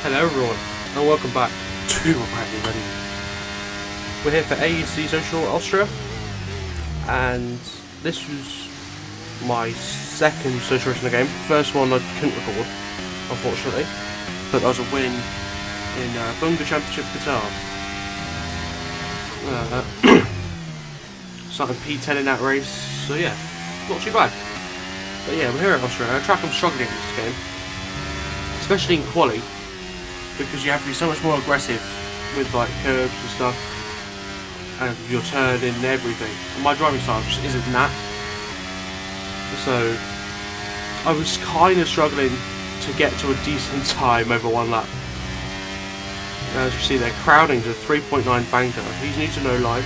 Hello everyone, and welcome back to Apparently Ready. We're here for AEC Social Austria, and this was my second social racing game. First one I couldn't record, unfortunately, but that was a win in Bunga Championship Qatar. Starting P10 in that race, so yeah, not too bad. But yeah, we're here at Austria. A track I'm struggling in this game, especially in quali, because you have to be so much more aggressive with like curbs and stuff, and your turn and everything. And my driving style just isn't that. So I was kind of struggling to get to a decent time over one lap. As you see, they're crowding to 3.9 banker. He's new to no line,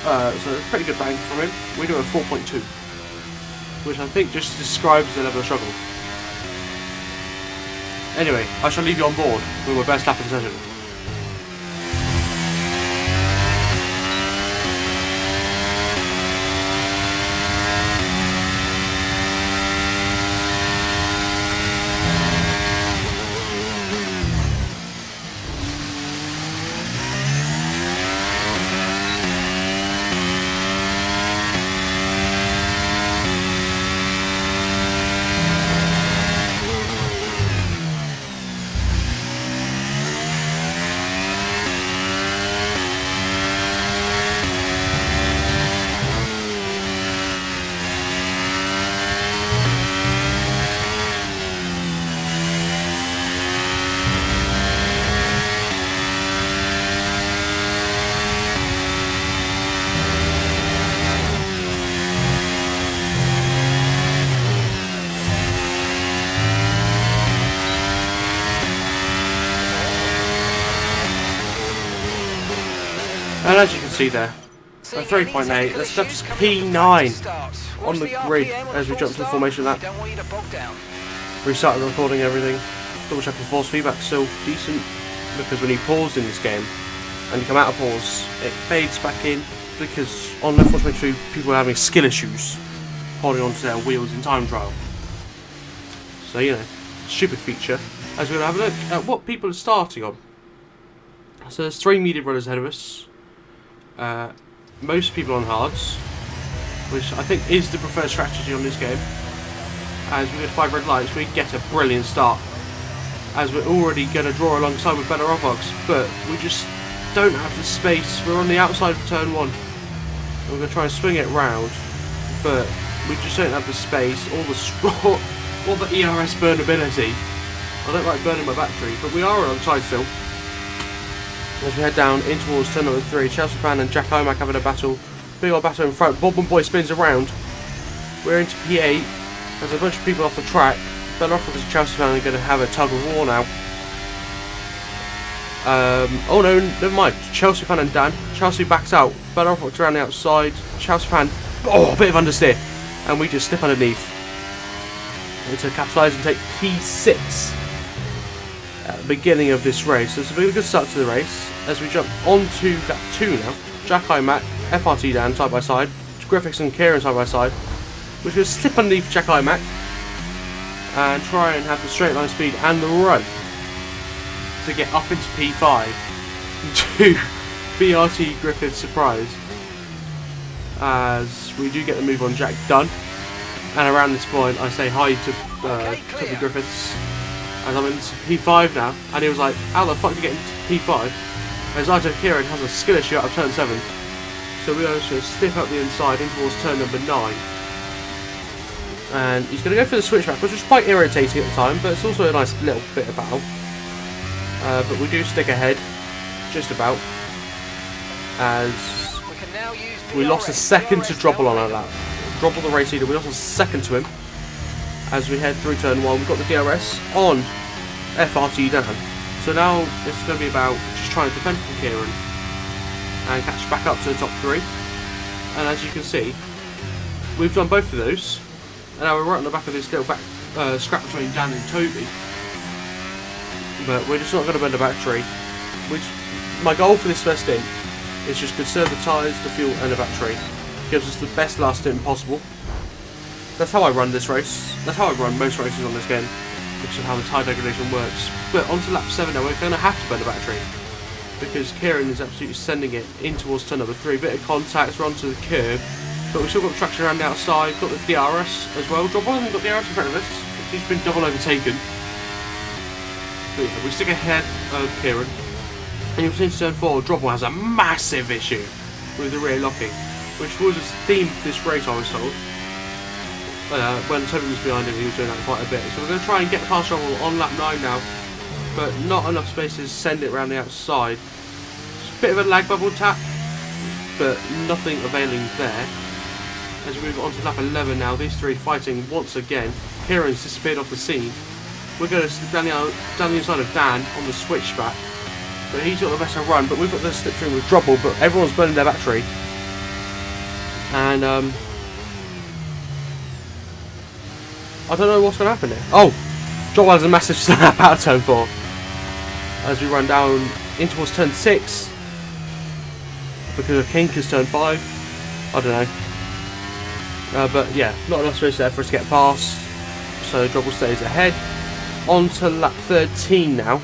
so it's a pretty good bank from him. We do a 4.2, which I think just describes the level of struggle. Anyway, I shall leave you on board with my best lap in session. And as you can see there, a 3.8, that's left us P9 on the grid as we jump to the formation lap. Restarted the recording and everything. Double check the force feedback, still decent, because when you pause in this game and you come out of pause, it fades back in, because on left 1.2 people are having skill issues holding onto their wheels in time trial. So, you know, stupid feature. As we're going to have a look at what people are starting on. So there's 3 medium runners ahead of us. Most people on hards, which I think is the preferred strategy on this game. As we get 5 red lights, we get a brilliant start, as we're already going to draw alongside with better off-box, but we just don't have the space. We're on the outside of turn 1. We're going to try and swing it round, but we just don't have the space or the ERS burnability. I don't like burning my battery, but we are alongside still. As we head down in towards turn number 3, Chelsea fan and Jack Imac having a battle. Big old battle in front. Bob and Boy spins around. We're into P8. There's a bunch of people off the track. Better off with Chelsea fan are going to have a tug of war now. Oh no, never mind. Chelsea fan and Dan. Chelsea backs out. Better off around the outside. Chelsea fan. Oh, a bit of understeer. And we just slip underneath. We to capitalise and take P6. At the beginning of this race. So it's a really good start to the race as we jump onto lap 2 now. Jack Imac, FRT Dan side by side, Griffiths and Kieran side by side. We're going to slip underneath Jack Imac and try and have the straight line speed and the run to get up into P5 to BRT Griffiths' surprise, as we do get the move on Jack done. And around this point I say hi to the Griffiths. And I'm into P5 now, and he was like, how the fuck do you get into P5? As Ito Kieran has a skill issue out of turn 7. So we are just going to step up the inside in towards turn number 9. And he's going to go for the switchback, which was quite irritating at the time, but it's also a nice little bit of battle. But we do stick ahead, just about, as we lost a second to Drobble on our lap. Drobble the race leader, we lost a second to him. As we head through turn 1, we've got the DRS on FRT down. So now it's going to be about just trying to defend from Kieran and catch back up to the top 3. And as you can see, we've done both of those. And now we're right on the back of this little scrap between Dan and Toby. But we're just not going to bend the battery. My goal for this first stint is just conserve the tyres, the fuel and the battery. Gives us the best last stint possible. That's how I run this race. That's how I run most races on this game. because of how the tyre degradation works. But onto lap 7 now, we're going to have to burn the battery, because Kieran is absolutely sending it in towards turn number 3. Bit of contact, we're onto the curb, but we've still got the traction around the outside, got the DRS as well. Drop hasn't got the DRS in front of us, he's been double overtaken. But yeah, we stick ahead of Kieran. And you'll see in turn 4, Drobble has a massive issue with the rear locking, which was a theme for this race, I was told. When Toby was behind him, he was doing that quite a bit. So we're going to try and get past Drobble on lap 9 now, but not enough space to send it around the outside. It's a bit of a lag bubble tap, but nothing availing there. As we move on to lap 11 now, these three fighting once again. Kieran's disappeared off the scene. We're going to slip down the inside of Dan on the switchback, but he's got the better run. But we've got the slipstream with Drobble, but everyone's burning their battery. And I don't know what's going to happen here. Oh, Drobble has a massive snap out of turn 4 as we run down in towards turn 6 because of Kinker's turn 5. I don't know. But yeah, not enough space there for us to get past, so Drobble stays ahead. On to lap 13 now.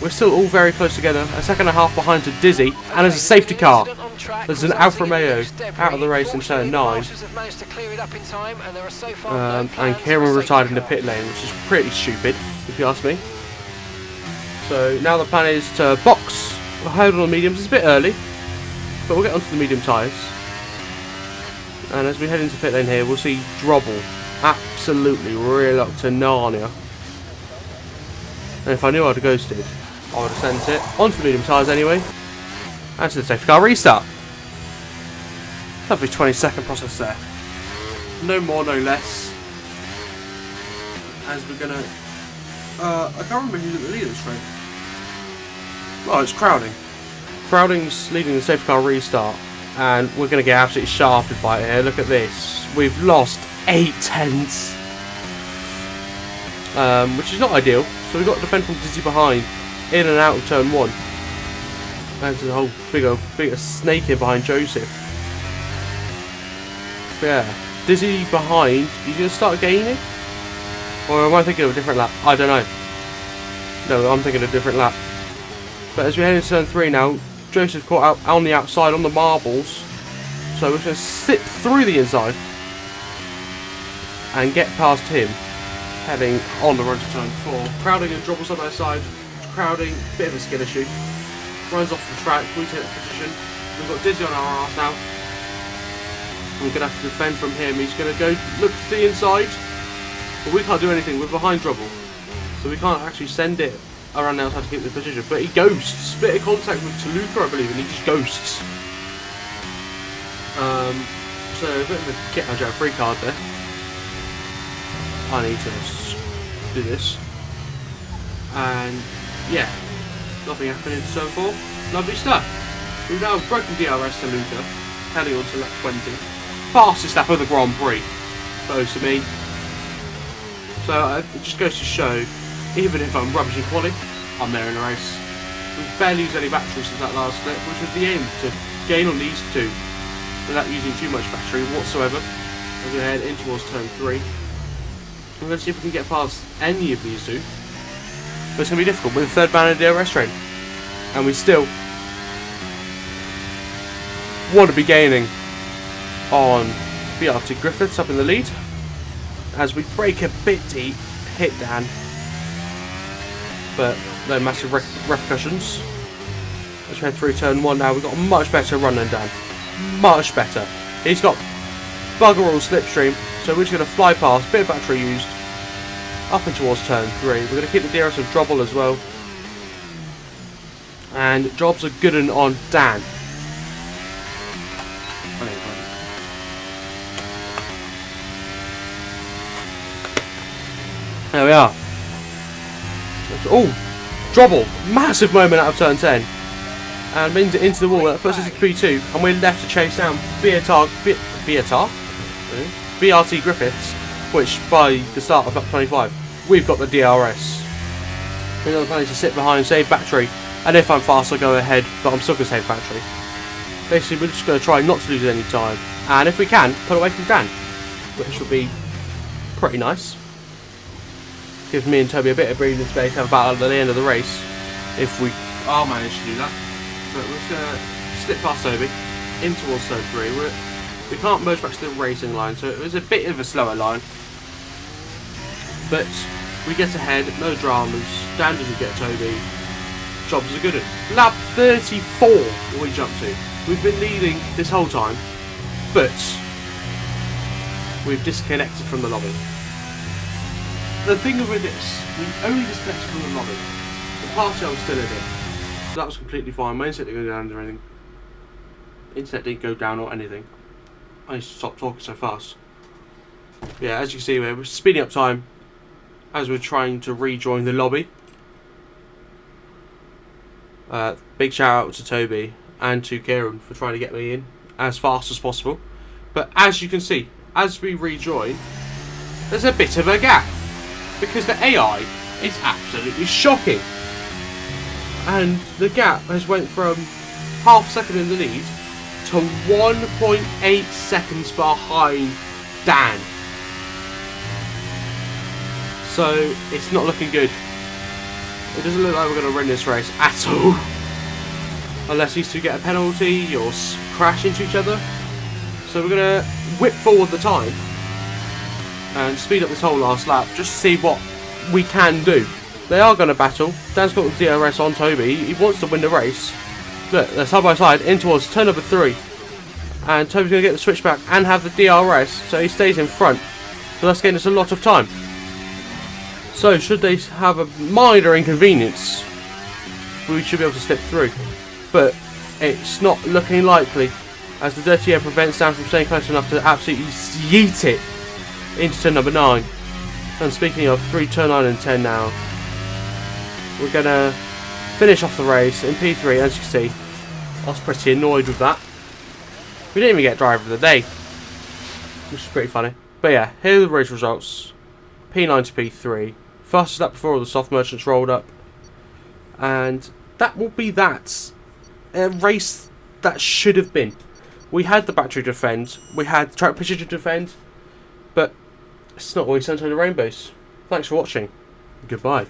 We're still all very close together, a second and a half behind to Dizzy, and there's a safety car. There's an Alfa Romeo out of the race in turn 9. And Kieran retired in the pit lane, which is pretty stupid, if you ask me. So now the plan is to box, hold on the mediums. It's a bit early, but we'll get onto the medium tyres. And as we head into pit lane here, we'll see Drobble absolutely reel up to Narnia. And if I knew I'd have ghosted, I would have sent it onto the medium tyres anyway. And to the safety car restart. Lovely 20-second process there. No more, no less. As we're gonna... I can't remember who's at the lead of this race. Oh, it's Crowding. Crowding's leading the safety car restart. And we're going to get absolutely shafted by it here. Look at this. We've lost 8 tenths. Which is not ideal. So we've got to defend from Dizzy behind. In and out of turn 1. And there's a whole bigger snake here behind Joseph. But yeah. Dizzy behind. He's going to start gaining? Or am I thinking of a different lap? I don't know. No, I'm thinking of a different lap. But as we head into turn 3 now, Joseph caught out on the outside on the marbles, so we're going to slip through the inside and get past him, heading on the road to turn 4. Crowding and Drobble side by side. Crowding, bit of a skill issue, runs off the track. We take the position. We've got Dizzy on our arse now. We're going to have to defend from him. He's going to go look to the inside, but we can't do anything. We're behind Drobble, so we can't actually send it around the outside to keep the position, but he ghosts. Bit of contact with Toluca, I believe, and he just ghosts. So a bit of a get out of free card there. I need to do this, and yeah, nothing happened in turn 4. Lovely stuff. We've now broken DRS Toluca, heading on to lap 20. Fastest lap of the Grand Prix, close to me. So it just goes to show, even if I'm rubbish in quality, I'm there in the race. We've barely used any battery since that last clip, which was the aim, to gain on these two without using too much battery whatsoever. We're going to head in towards turn 3. We're going to see if we can get past any of these two. But it's going to be difficult with the third man in the DRS train. And we still want to be gaining on BRT Griffiths up in the lead. As we break a bit deep, hit Dan. But no massive repercussions. Let's head through turn 1 now. We've got a much better run than Dan. Much better. He's got bugger all slipstream, so we're just going to fly past, bit of battery used, up and towards turn 3. We're going to keep the DRS of Drobble as well. And jobs are good and on Dan. There we are. Oh, Drobble, massive moment out of turn 10, and means it into the wall. That puts us into P2, and we're left to chase down BRT Griffiths, which by the start of lap 25, we've got the DRS. We've got the plan to sit behind, save battery, and if I'm fast, I'll go ahead, but I'm still going to save battery. Basically, we're just going to try not to lose any time, and if we can, pull away from Dan, which will be pretty nice. Gives me and Toby a bit of breathing space to have a battle at the end of the race, if we are managed to do that. But we're just going to slip past Toby in towards turn 3. We can't merge back to the racing line, so it was a bit of a slower line. But we get ahead, no dramas. Dan doesn't get Toby. Jobs are good at. Lap 34 we jump to. We've been leading this whole time, but we've disconnected from the lobby. The thing with this, we only disconnected from the lobby. The party I was still in it. So that was completely fine. My internet didn't go down or anything. Internet didn't go down or anything. I need to stop talking so fast. Yeah, as you can see, we're speeding up time as we're trying to rejoin the lobby. Big shout out to Toby and to Kieran for trying to get me in as fast as possible. But as you can see, as we rejoin, there's a bit of a gap because the AI is absolutely shocking. And the gap has went from half a second in the lead to 1.8 seconds behind Dan. So it's not looking good. It doesn't look like we're going to win this race at all. Unless these two get a penalty or crash into each other. So we're going to whip forward the time and speed up this whole last lap just to see what we can do. They are going to battle. Dan's got the DRS on Toby. He wants to win the race. Look, they're side by side in towards turn number 3. And Toby's going to get the switchback and have the DRS, so he stays in front. So that's getting us a lot of time. So should they have a minor inconvenience, we should be able to slip through. But it's not looking likely, as the dirty air prevents Dan from staying close enough to absolutely yeet it into turn number 9. And speaking of, through turn 9 and 10 now, we're going to finish off the race in P3. As you can see, I was pretty annoyed with that. We didn't even get driver of the day, which is pretty funny. But yeah, here are the race results. P9 to P3. Fastest lap before all the soft merchants rolled up. And that will be that. A race that should have been. We had the battery to defend. We had the track position to defend. But it's not always sunshine and rainbows. Thanks for watching. Goodbye.